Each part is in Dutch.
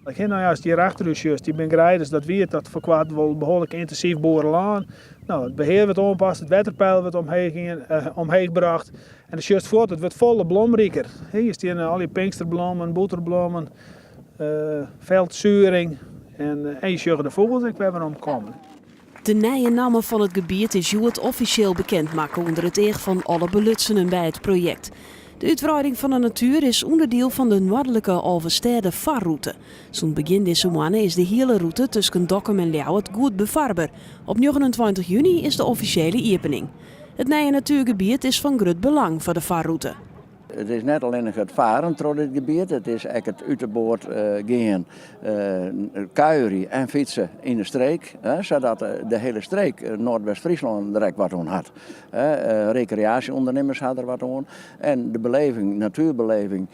Als die rechterhuisjes, die ben grijden, dat weet dat verkwaad wel behoorlijk intensief boerenlaan. Nou, het beheer wordt aanpast, het waterpeil wordt omheen gebracht. En de just voort, het wordt volle blomrieker. Hier staan al die pinksterbloemen, boterbloemen, veldzuring en je de vogels ik hebben omkomen. De nieuwe namen van het gebied is het officieel bekendmaken onder het oog van alle belutsenen bij het project. De uitbreiding van de natuur is onderdeel van de noordelijke Alvestede varroute. Zo'n begin deze maand is de hele route tussen Dokkum en Ljouwert goed bevaarbaar. Op 29 juni is de officiële opening. Het nieuwe natuurgebied is van groot belang voor de varroute. Het is net alleen het varen door dit gebied, het is echt het uit de boord gaan, kuieren en fietsen in de streek, zodat de hele streek Noordwest-Friesland direct wat aan had. Recreatieondernemers hadden er wat aan en de beleving, natuurbeleving,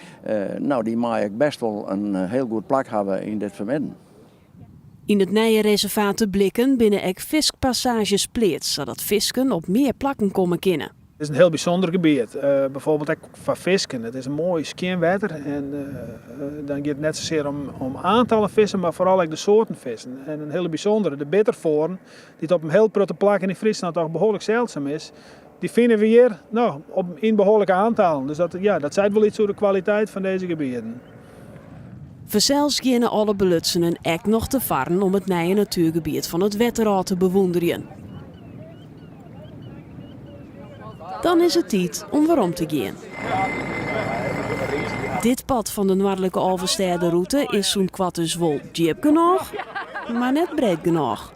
die mag ik best wel een heel goed plak hebben in dit vermidden. In het nieuwe reservaat te Blikken binnen ook viskpassages pleert, zodat visken op meer plakken komen kunnen. Het is een heel bijzonder gebied. Bijvoorbeeld ook van visken. Het is een mooi skeenwetter en dan gaat het niet zozeer om aantallen vissen, maar vooral ook de soorten vissen. En een hele bijzondere, de bittervoorn, die op een heel grote plak in Friesland toch behoorlijk zeldzaam is, die vinden we hier in behoorlijke aantallen. Dus dat zegt wel iets over de kwaliteit van deze gebieden. Verzels gaan alle belutsenen ook nog te varen om het nieuwe natuurgebied van het Wetterau te bewonderen. Dan is het tijd om weer om te gaan. Dit pad van de noordelijke Alvestede route is zo'n kwart dus wel diep genoeg, maar net breed genoeg.